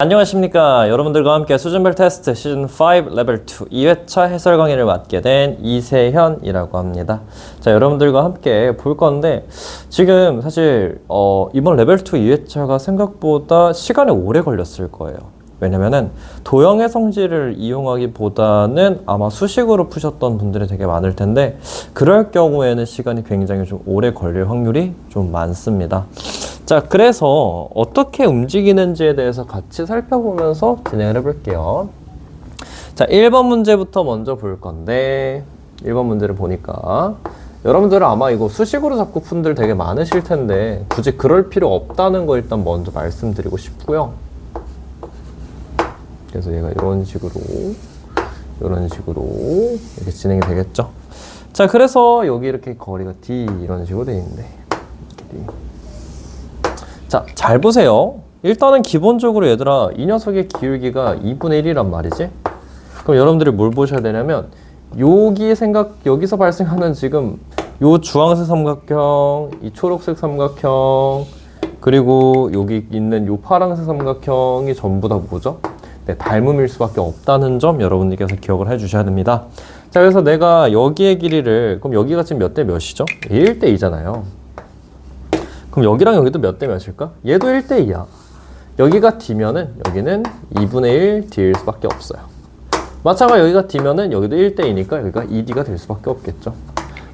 안녕하십니까. 여러분들과 함께 수준별 테스트 시즌5 레벨 2 2회차 해설 강의를 맡게 된 이세현이라고 합니다. 자, 여러분들과 함께 볼 건데 지금 사실 이번 레벨 2 2회차가 생각보다 시간이 오래 걸렸을 거예요. 왜냐면은 도형의 성질을 이용하기보다는 아마 수식으로 푸셨던 분들이 되게 많을 텐데 그럴 경우에는 시간이 굉장히 좀 오래 걸릴 확률이 좀 많습니다. 자, 그래서 어떻게 움직이는지에 대해서 같이 살펴보면서 진행을 해볼게요. 자, 1번 문제부터 먼저 볼 건데 1번 문제를 보니까 여러분들은 아마 이거 수식으로 잡고 푼들 되게 많으실 텐데 굳이 그럴 필요 없다는 거 일단 먼저 말씀드리고 싶고요. 그래서 얘가 이런 식으로 이렇게 진행이 되겠죠. 자, 그래서 여기 이렇게 거리가 D 이런 식으로 되어 있는데 자, 잘 보세요. 일단은 기본적으로 얘들아 이 녀석의 기울기가 2분의 1이란 말이지. 그럼 여러분들이 뭘 보셔야 되냐면 여기서 발생하는 지금 요 주황색 삼각형, 이 초록색 삼각형, 그리고 여기 있는 요 파란색 삼각형이 전부 다 뭐죠? 네, 닮음일 수밖에 없다는 점 여러분들께서 기억을 해주셔야 됩니다. 자, 그래서 내가 여기의 길이를 그럼 여기가 지금 몇 대 몇이죠? 1대 2잖아요. 그럼 여기랑 여기도 몇 대 몇일까? 얘도 1대 2야. 여기가 D면은 여기는 2분의 1 D일 수밖에 없어요. 마찬가지로 여기가 D면은 여기도 1대 2니까 여기가 2D가 될 수밖에 없겠죠.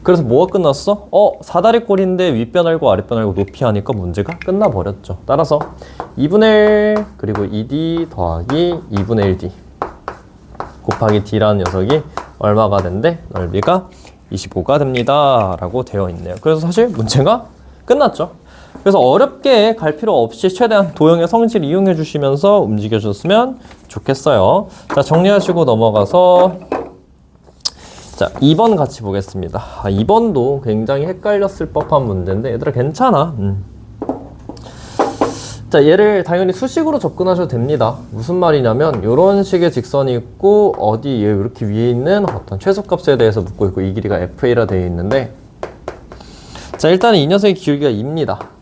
그래서 뭐가 끝났어? 사다리꼴인데 윗변 알고 아랫변 알고 높이 하니까 문제가 끝나버렸죠. 따라서 2분의 1 그리고 2D 더하기 2분의 1D 곱하기 D라는 녀석이 얼마가 된대? 넓이가 25가 됩니다. 라고 되어 있네요. 그래서 사실 문제가 끝났죠. 그래서 어렵게 갈 필요 없이 최대한 도형의 성질 이용해 주시면서 움직여 줬으면 좋겠어요. 자, 정리하시고 넘어가서 자, 2번 같이 보겠습니다. 2번도 굉장히 헷갈렸을 법한 문제인데 얘들아 괜찮아. 자, 얘를 당연히 수식으로 접근하셔도 됩니다. 무슨 말이냐면 이런 식의 직선이 있고 어디 얘 이렇게 위에 있는 어떤 최소값에 대해서 묻고 있고 이 길이가 FA라 되어 있는데 자, 일단 이 녀석의 기울기가 2입니다.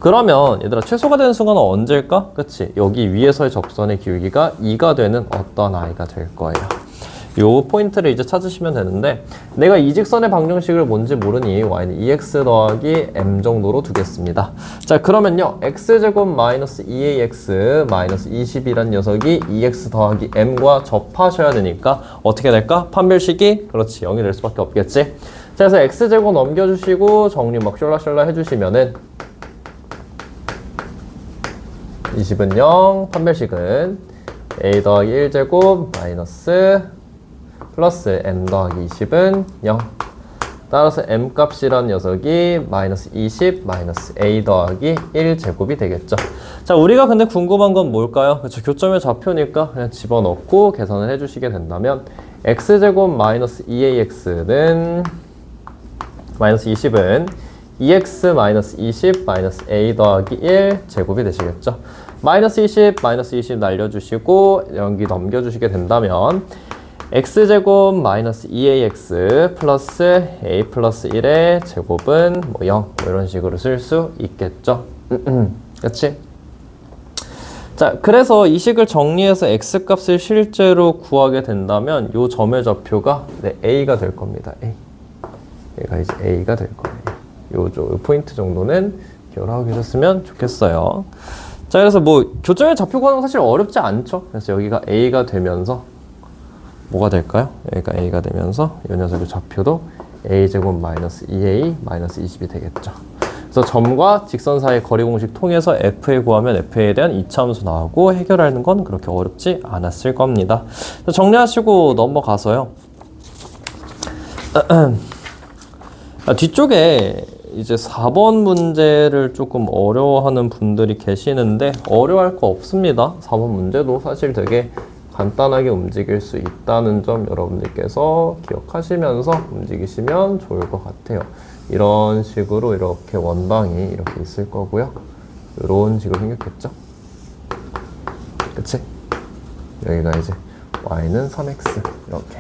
그러면 얘들아 최소가 되는 순간은 언제일까? 그치? 여기 위에서의 접선의 기울기가 2가 되는 어떤 아이가 될 거예요. 요 포인트를 이제 찾으시면 되는데 내가 이 직선의 방정식을 뭔지 모르니 y는 2x 더하기 m 정도로 두겠습니다. 자, 그러면요 x제곱 마이너스 2ax 마이너스 20이란 녀석이 2x 더하기 m과 접하셔야 되니까 어떻게 될까? 판별식이 그렇지 0이 될 수밖에 없겠지. 자, 그래서 x제곱 넘겨주시고 정리 막 숄라숄라 해주시면은 20은 0, 판별식은 a 더하기 1제곱 마이너스 플러스 m 더하기 20은 0. 따라서 m 값이란 녀석이 마이너스 20 마이너스 a 더하기 1제곱이 되겠죠. 자, 우리가 근데 궁금한 건 뭘까요? 그렇죠. 교점의 좌표니까 그냥 집어넣고 계산을 해주시게 된다면 x제곱 마이너스 2ax는 마이너스 20은 2x 마이너스 20 마이너스 a 더하기 1 제곱이 되시겠죠. 마이너스 20 마이너스 20 날려주시고 여기 넘겨주시게 된다면 x제곱 마이너스 2ax 플러스 a 플러스 1의 제곱은 뭐 0 뭐 이런 식으로 쓸 수 있겠죠. 그렇지? 자, 그래서 이 식을 정리해서 x값을 실제로 구하게 된다면 이 점의 좌표가 a가 될 겁니다. a. 얘가 이제 a가 될 거예요. 요 포인트 정도는 기억을 하고 계셨으면 좋겠어요. 자, 그래서 뭐 교점의 좌표 구하는 건 사실 어렵지 않죠. 그래서 여기가 a가 되면서 뭐가 될까요? 여기가 a가 되면서 이 녀석의 좌표도 a제곱 마이너스 2a 마이너스 20이 되겠죠. 그래서 점과 직선 사이의 거리 공식 통해서 FA 구하면 FA에 대한 이차함수 나오고 해결하는 건 그렇게 어렵지 않았을 겁니다. 정리하시고 넘어가서요. 뒤쪽에 이제 4번 문제를 조금 어려워하는 분들이 계시는데 어려워할 거 없습니다. 4번 문제도 사실 되게 간단하게 움직일 수 있다는 점 여러분들께서 기억하시면서 움직이시면 좋을 것 같아요. 이런 식으로 이렇게 원방이 이렇게 있을 거고요. 이런 식으로 생겼겠죠? 그치? 여기가 이제 y는 3x 이렇게.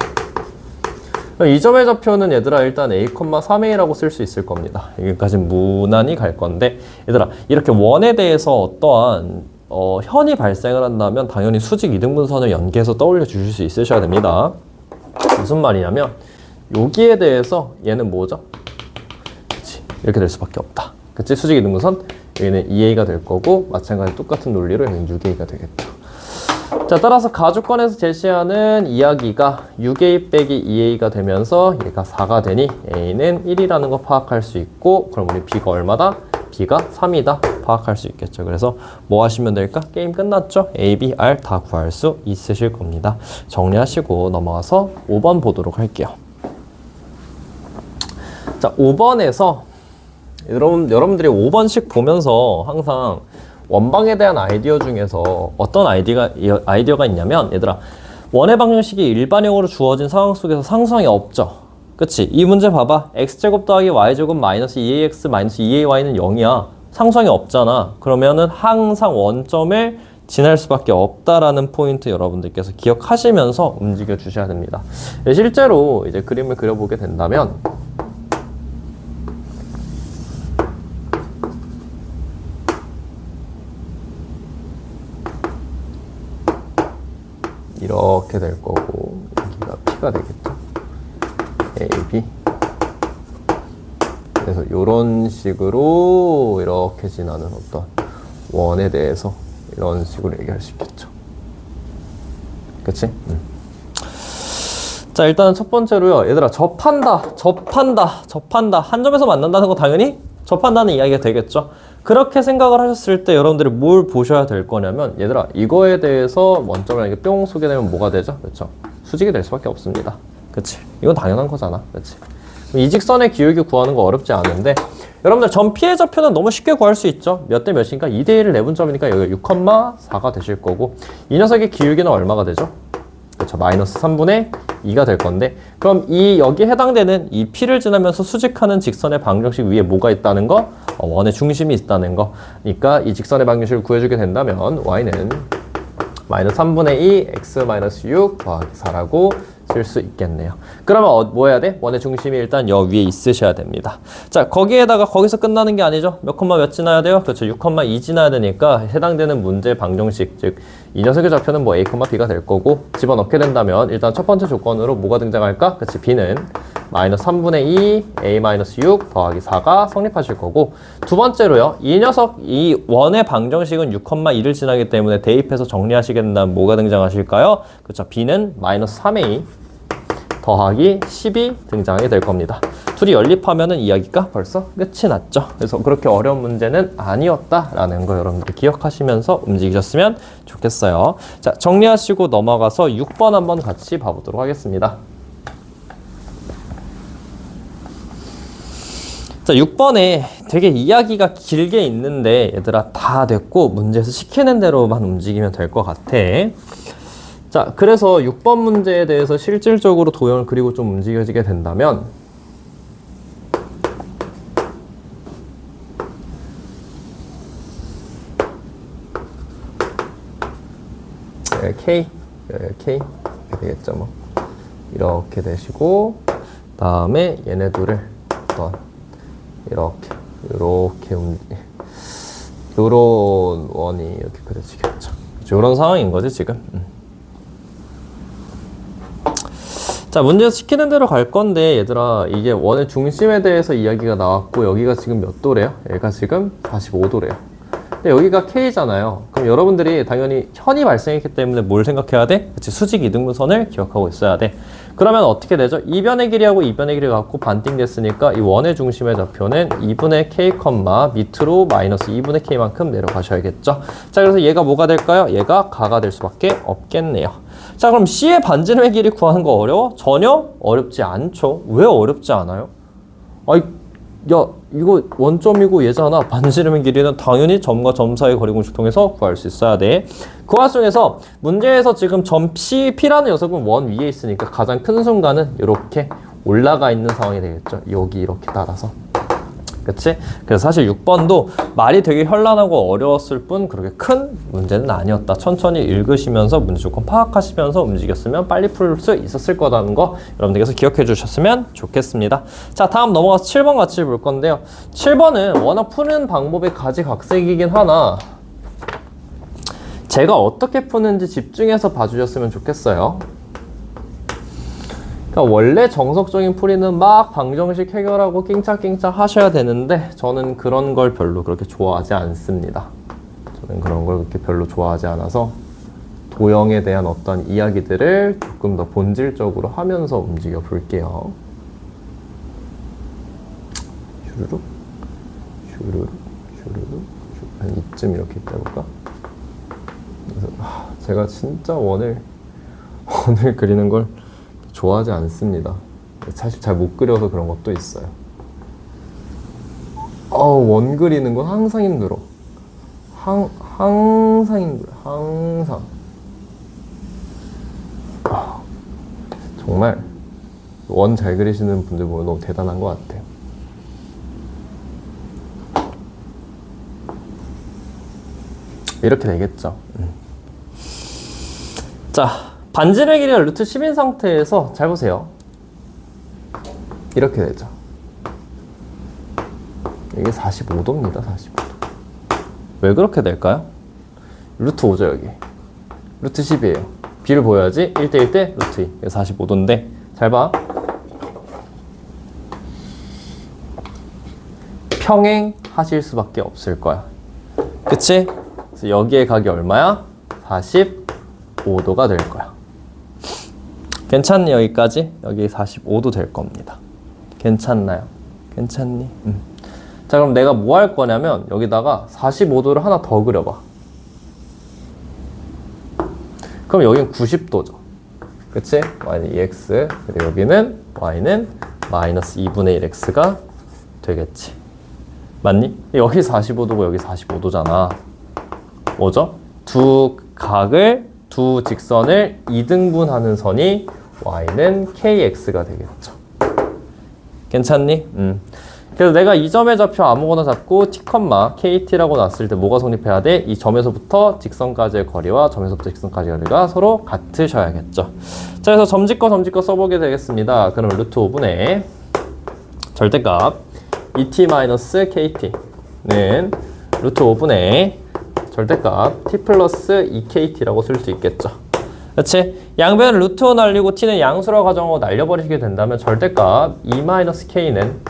이 점의 좌표는 얘들아 일단 a, 3a라고 쓸 수 있을 겁니다. 여기까지 무난히 갈 건데 얘들아 이렇게 원에 대해서 어떠한 현이 발생을 한다면 당연히 수직 이등분선을 연계해서 떠올려 주실 수 있으셔야 됩니다. 무슨 말이냐면 여기에 대해서 얘는 뭐죠? 그치, 이렇게 될 수밖에 없다. 그치? 수직 이등분선 여기는 2a가 될 거고 마찬가지로 똑같은 논리로 여기는 6a가 되겠죠. 자, 따라서 가주권에서 제시하는 이야기가 6a 빼기 2a가 되면서 얘가 4가 되니 a는 1이라는 거 파악할 수 있고 그럼 우리 b가 얼마다? b가 3이다 파악할 수 있겠죠. 그래서 뭐 하시면 될까? 게임 끝났죠? a, b, r 다 구할 수 있으실 겁니다. 정리하시고 넘어가서 5번 보도록 할게요. 자, 5번에서 여러분들이 5번씩 보면서 항상 원방에 대한 아이디어 중에서 어떤 아이디어가 있냐면 얘들아 원의 방정식이 일반형으로 주어진 상황 속에서 상수항이 없죠. 그치? 이 문제 봐봐. x제곱 더하기 y제곱 마이너스 2ax 마이너스 2ay는 0이야. 상수항이 없잖아. 그러면은 항상 원점을 지날 수밖에 없다라는 포인트 여러분들께서 기억하시면서 움직여 주셔야 됩니다. 실제로 이제 그림을 그려보게 된다면 이렇게 될 거고 여기가 P가 되겠죠. A, B. 그래서 이런 식으로 이렇게 지나는 어떤 원에 대해서 이런 식으로 얘기할 수 있겠죠. 그치? 자, 일단은 첫 번째로요. 얘들아, 접한다. 한 점에서 만난다는 거 당연히 접한다는 이야기가 되겠죠. 그렇게 생각을 하셨을 때 여러분들이 뭘 보셔야 될 거냐면 얘들아 이거에 대해서 원점을 이렇게 뿅 쏘게 되면 뭐가 되죠? 그렇죠? 수직이 될 수밖에 없습니다. 그치? 이건 당연한 거잖아. 그치? 이 직선의 기울기 구하는 거 어렵지 않은데 여러분들 점 P의 좌표는 너무 쉽게 구할 수 있죠. 몇 대 몇이니까 2대 1을 내분 점이니까 여기 6,4가 되실 거고 이 녀석의 기울기는 얼마가 되죠? 그렇죠. 마이너스 3분의 2가 될 건데 그럼 여기에 해당되는 이 P를 지나면서 수직하는 직선의 방정식 위에 뭐가 있다는 거? 원의 중심이 있다는 거. 그러니까 이 직선의 방정식을 구해주게 된다면 y는 마이너스 3분의 2 x 마이너스 6 더하기 4라고 쓸 수 있겠네요. 그러면 뭐 해야 돼? 원의 중심이 일단 여기 위에 있으셔야 됩니다. 자, 거기서 끝나는 게 아니죠. 몇 콤마 몇 지나야 돼요? 그렇죠. 6,2 지나야 되니까 해당되는 문제 방정식, 즉 이 녀석의 좌표는 뭐 a, b가 될 거고 집어넣게 된다면 일단 첫 번째 조건으로 뭐가 등장할까? 그렇지. b는 마이너스 3분의 2 a 마이너스 6 더하기 4가 성립하실 거고 두 번째로요. 이 원의 방정식은 6,2를 지나기 때문에 대입해서 정리하시게 된다면 뭐가 등장하실까요? 그렇죠. b는 마이너스 3a 더하기 10이 등장하게 될 겁니다. 둘이 연립하면은 이야기가 벌써 끝이 났죠. 그래서 그렇게 어려운 문제는 아니었다라는 거 여러분들 기억하시면서 움직이셨으면 좋겠어요. 자, 정리하시고 넘어가서 6번 한번 같이 봐보도록 하겠습니다. 자, 6번에 되게 이야기가 길게 있는데 얘들아 다 됐고 문제에서 시키는 대로만 움직이면 될 것 같아. 자, 그래서 6번 문제에 대해서 실질적으로 도형을 그리고 좀 움직여지게 된다면 K 이렇게 되겠죠. 뭐 이렇게 되시고 다음에 얘네 둘을 이렇게 요런 원이 이렇게 그려지겠죠. 요런 상황인 거지 지금. 자, 문제에서 시키는 대로 갈 건데 얘들아 이게 원의 중심에 대해서 이야기가 나왔고 여기가 지금 몇 도래요? 얘가 지금 45도래요. 근데 여기가 K잖아요. 그럼 여러분들이 당연히 현이 발생했기 때문에 뭘 생각해야 돼? 그치, 수직 이등분선을 기억하고 있어야 돼. 그러면 어떻게 되죠? 이변의 길이하고 이변의 길이가 같고 반띵됐으니까 이 원의 중심의 좌표는 2분의 K, 밑으로 마이너스 2분의 K만큼 내려가셔야겠죠. 자, 그래서 얘가 뭐가 될까요? 얘가 가가 될 수밖에 없겠네요. 자, 그럼 C의 반지름의 길이 구하는 거 어려워? 전혀 어렵지 않죠. 왜 어렵지 않아요? 아이, 야, 이거 원점이고 얘잖아. 반지름의 길이는 당연히 점과 점 사이의 거리 공식 통해서 구할 수 있어야 돼. 그 와중에서 문제에서 지금 점 P라는 녀석은 원 위에 있으니까 가장 큰 순간은 이렇게 올라가 있는 상황이 되겠죠. 여기 이렇게 따라서. 그치? 그래서 사실 6번도 말이 되게 현란하고 어려웠을 뿐 그렇게 큰 문제는 아니었다. 천천히 읽으시면서 문제 조건 파악하시면서 움직였으면 빨리 풀 수 있었을 거라는 거 여러분들께서 기억해 주셨으면 좋겠습니다. 자, 다음 넘어가서 7번 같이 볼 건데요. 7번은 워낙 푸는 방법이 가지각색이긴 하나 제가 어떻게 푸는지 집중해서 봐주셨으면 좋겠어요. 그러니까 원래 정석적인 풀이는 막 방정식 해결하고 낑짝낑짝 하셔야 되는데 저는 그런 걸 별로 그렇게 좋아하지 않습니다. 저는 그런 걸 그렇게 별로 좋아하지 않아서 도형에 대한 어떤 이야기들을 조금 더 본질적으로 하면서 움직여 볼게요. 슈르륵 슈르륵 슈르륵 한 이쯤 이렇게 있다볼까? 그래서 제가 진짜 원을 그리는 걸 좋아하지 않습니다. 사실 잘 못 그려서 그런 것도 있어요. 원 그리는 건 항상 힘들어. 항상 힘들어. 항상. 정말 원 잘 그리시는 분들 보면 너무 대단한 것 같아요. 이렇게 되겠죠. 자, 반지름의 길이가 루트 10인 상태에서 잘 보세요. 이렇게 되죠. 이게 45도입니다. 45도. 왜 그렇게 될까요? 루트 5죠 여기. 루트 10이에요. B를 보여야지. 1대 1대 루트 2. 45도인데 잘 봐. 평행하실 수밖에 없을 거야. 그치? 그래서 여기에 각이 얼마야? 45도가 될 거야. 괜찮니 여기까지? 여기 45도 될 겁니다. 괜찮나요? 괜찮니? 자 그럼 내가 뭐 할 거냐면 여기다가 45도를 하나 더 그려봐. 그럼 여기는 90도죠. 그치? y는 2x 그리고 여기는 y는 마이너스 2분의 1x가 되겠지. 맞니? 여기 45도고 여기 45도잖아. 뭐죠? 두 직선을 2등분하는 선이 y는 kx가 되겠죠. 괜찮니? 그래서 내가 이 점의 좌표 아무거나 잡고 t, kt라고 놨을 때 뭐가 성립해야 돼? 이 점에서부터 직선까지의 거리와 점에서부터 직선까지의 거리가 서로 같으셔야겠죠. 자, 그래서 점짓거 써보게 되겠습니다. 그럼 루트 5분의 절대값 et-kt는 루트 5분의 절대값 t 플러스 2kt라고 쓸 수 있겠죠. 그렇지? 양변을 루트 5 날리고 t는 양수라고 가정하고 날려버리시게 된다면 절대값 e-k는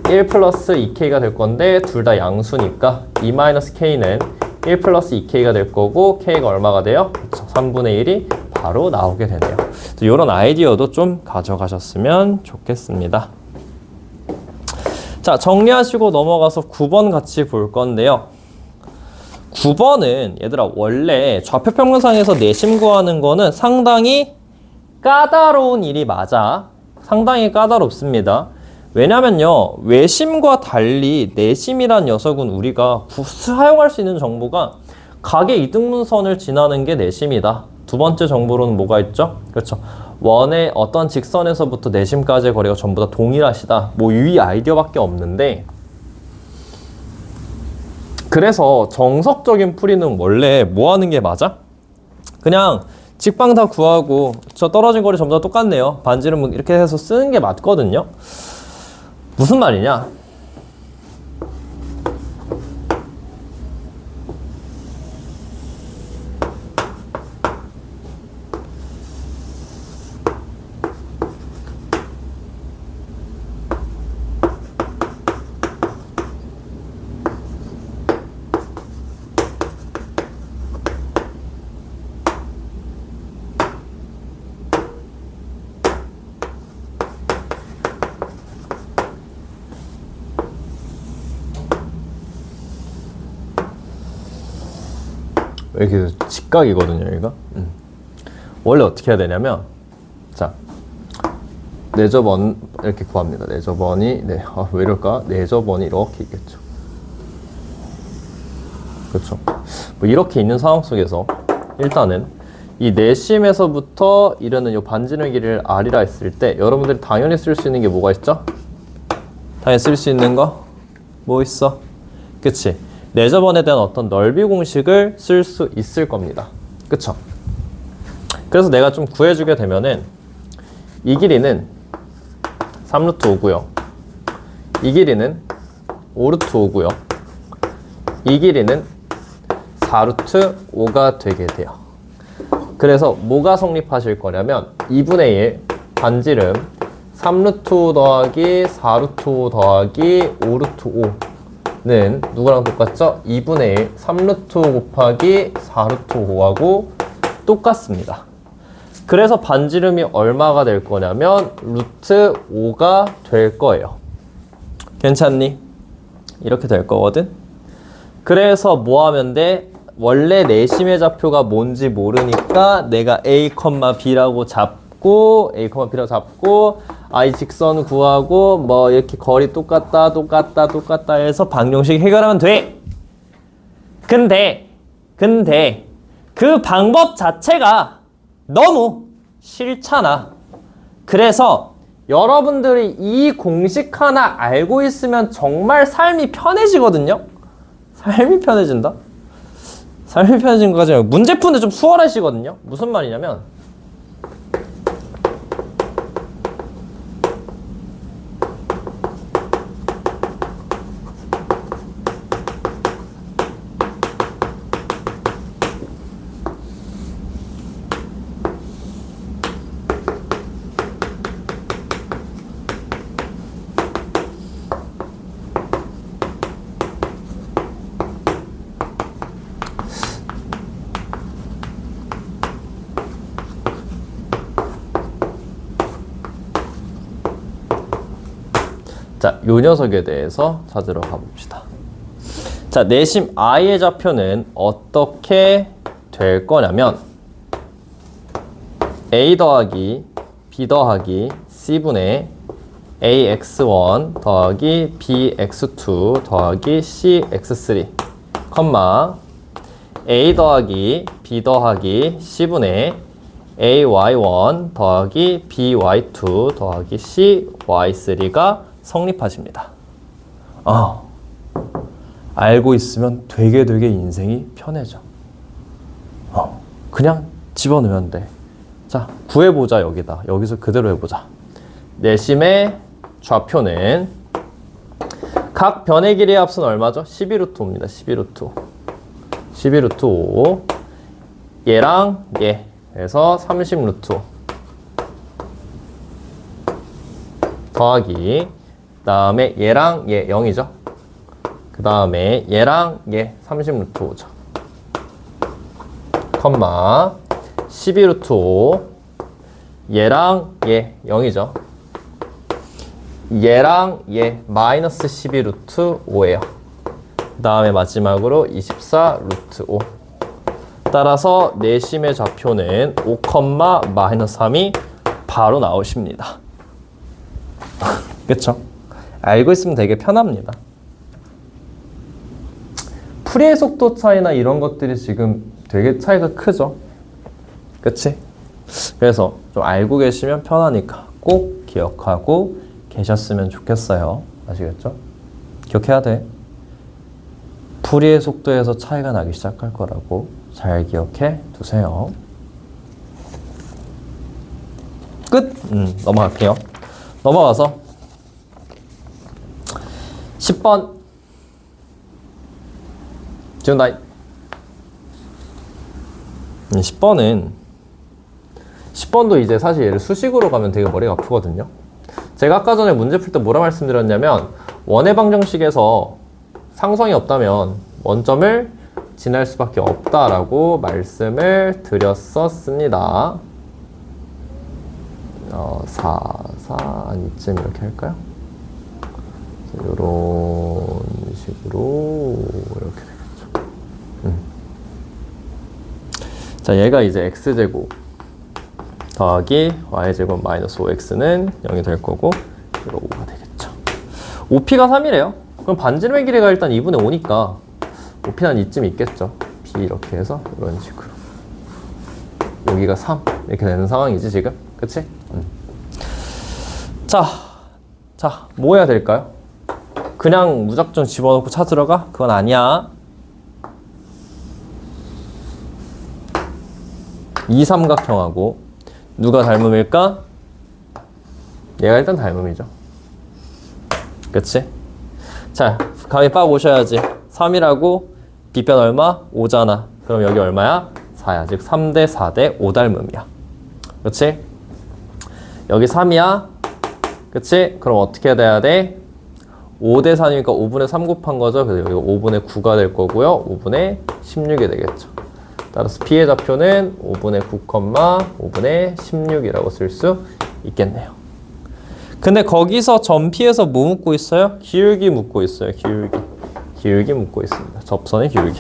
1 플러스 2k가 될 건데 둘 다 양수니까 e-k는 1 플러스 2k가 될 거고 k가 얼마가 돼요? 그쵸? 3분의 1이 바로 나오게 되네요. 이런 아이디어도 좀 가져가셨으면 좋겠습니다. 자, 정리하시고 넘어가서 9번 같이 볼 건데요. 9번은 얘들아 원래 좌표평면상에서 내심 구하는 거는 상당히 까다로운 일이 맞아. 상당히 까다롭습니다. 왜냐면요 외심과 달리 내심이란 녀석은 우리가 사용할 수 있는 정보가 각의 이등분선을 지나는 게 내심이다. 두 번째 정보로는 뭐가 있죠? 그렇죠. 원의 어떤 직선에서부터 내심까지의 거리가 전부 다 동일하시다. 뭐 이 아이디어밖에 없는데 그래서 정석적인 풀이는 원래 뭐 하는 게 맞아? 그냥 직방 다 구하고 저 떨어진 거리 전부 다 똑같네요. 반지름 이렇게 해서 쓰는 게 맞거든요. 무슨 말이냐? 이렇게 직각이거든요, 여기가. 원래 어떻게 해야 되냐면, 자, 내접원 이렇게 구합니다. 내접원이 왜 이럴까? 내접원이 이렇게 있겠죠. 그렇죠. 뭐 이렇게 있는 상황 속에서 일단은 이 내심에서부터 이르는 이 반지름 길이를 r이라 했을 때 여러분들이 당연히 쓸 수 있는 게 뭐가 있죠? 당연히 쓸 수 있는 거 뭐 있어? 그치? 내접원에 대한 어떤 넓이 공식을 쓸 수 있을 겁니다. 그쵸? 그래서 내가 좀 구해주게 되면은 이 길이는 3루트 5고요. 이 길이는 5루트 5고요. 이 길이는 4루트 5가 되게 돼요. 그래서 뭐가 성립하실 거냐면 2분의 1 반지름 3루트 5 더하기 4루트 5 더하기 5루트 5는 누구랑 똑같죠? 2분의 1 3루트 5 곱하기 4루트 5하고 똑같습니다. 그래서 반지름이 얼마가 될 거냐면 루트 5가 될 거예요. 괜찮니? 이렇게 될 거거든? 그래서 뭐 하면 돼? 원래 내심의 좌표가 뭔지 모르니까 내가 A, B라고 잡고 I 직선 구하고 뭐 이렇게 거리 똑같다 해서 방정식 해결하면 돼. 근데 그 방법 자체가 너무 싫잖아. 그래서 여러분들이 이 공식 하나 알고 있으면 정말 삶이 편해지거든요. 삶이 편해진다? 삶이 편해진 거까지 문제 푸는데 좀 수월하시거든요. 무슨 말이냐면 자, 요 녀석에 대해서 찾으러 가봅시다. 자, 내심 I의 좌표는 어떻게 될 거냐면 A 더하기 B 더하기 C분의 AX1 더하기 BX2 더하기 CX3 컴마 A 더하기 B 더하기 C분의 AY1 더하기 BY2 더하기 CY3가 성립하십니다. 알고 있으면 되게 인생이 편해져. 그냥 집어넣으면 돼. 자, 구해보자 여기다. 여기서 그대로 해보자. 내심의 좌표는 각 변의 길이의 합은 얼마죠? 12루트 5입니다. 12루트 5. 얘랑 얘. 그래서 30루트 5. 더하기 그 다음에 얘랑 얘 0이죠. 그 다음에 얘랑 얘 30루트 5죠. 컴마 12루트 5 얘랑 얘 0이죠. 얘랑 얘 마이너스 12루트 5예요. 그 다음에 마지막으로 24루트 5. 따라서 내심의 좌표는 5, 마이너스 3이 바로 나오십니다. 그쵸? 알고 있으면 되게 편합니다. 풀이의 속도 차이나 이런 것들이 지금 되게 차이가 크죠? 그치? 그래서 좀 알고 계시면 편하니까 꼭 기억하고 계셨으면 좋겠어요. 아시겠죠? 기억해야 돼. 풀이의 속도에서 차이가 나기 시작할 거라고 잘 기억해 두세요. 끝! 넘어갈게요. 넘어가서 10번 지훈다이 10번도 이제 사실 얘를 수식으로 가면 되게 머리가 아프거든요. 제가 아까 전에 문제 풀 때 뭐라 말씀드렸냐면 원의 방정식에서 상성이 없다면 원점을 지날 수밖에 없다라고 말씀을 드렸었습니다. 4 아니쯤 이렇게 할까요? 이런 식으로 이렇게 되겠죠. 자, 얘가 이제 x제곱 더하기 y제곱 마이너스 5x는 0이 될 거고 이로 5가 되겠죠. 5p가 3이래요. 그럼 반지름의 길이가 일단 2분의 5니까 5p는 한 이쯤 있겠죠. b 이렇게 해서 이런 식으로 여기가 3 이렇게 되는 상황이지 지금. 그치? 자, 뭐 해야 될까요? 그냥 무작정 집어넣고 찾으러 가? 그건 아니야. 이 삼각형하고 누가 닮음일까? 얘가 일단 닮음이죠. 그치? 자, 감이 빡 오셔야지. 3이라고 빗변 얼마? 5잖아. 그럼 여기 얼마야? 4야. 즉 3대 4대 5 닮음이야. 그렇지? 여기 3이야. 그치? 그럼 어떻게 돼야 돼? 5대 4니까 5분의 3 곱한 거죠. 그래서 여기가 5분의 9가 될 거고요. 5분의 16이 되겠죠. 따라서 B의 좌표는 5분의 9, 5분의 16이라고 쓸 수 있겠네요. 근데 거기서 점피에서 뭐 묻고 있어요? 기울기 묻고 있어요. 기울기 묻고 있습니다. 접선의 기울기.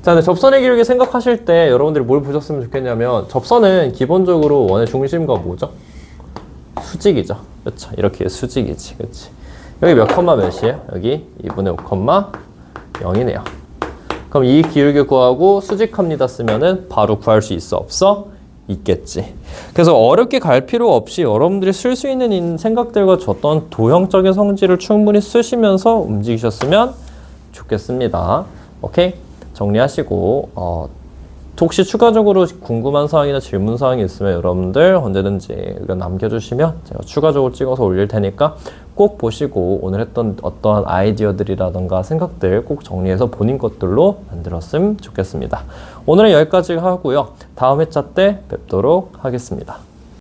자, 근데 접선의 기울기 생각하실 때 여러분들이 뭘 보셨으면 좋겠냐면 접선은 기본적으로 원의 중심과 뭐죠? 수직이죠. 그렇죠. 이렇게 수직이지. 그렇지. 여기 몇 컴마 몇이에요? 여기 2분의 5 컴마 0이네요. 그럼 이 기울기 구하고 수직합니다 쓰면은 바로 구할 수 있어? 없어? 있겠지. 그래서 어렵게 갈 필요 없이 여러분들이 쓸 수 있는 생각들과 줬던 도형적인 성질을 충분히 쓰시면서 움직이셨으면 좋겠습니다. 오케이? 정리하시고 혹시 추가적으로 궁금한 사항이나 질문 사항이 있으면 여러분들 언제든지 의견 남겨주시면 제가 추가적으로 찍어서 올릴 테니까 꼭 보시고 오늘 했던 어떠한 아이디어들이라던가 생각들 꼭 정리해서 본인 것들로 만들었으면 좋겠습니다. 오늘은 여기까지 하고요. 다음 회차 때 뵙도록 하겠습니다.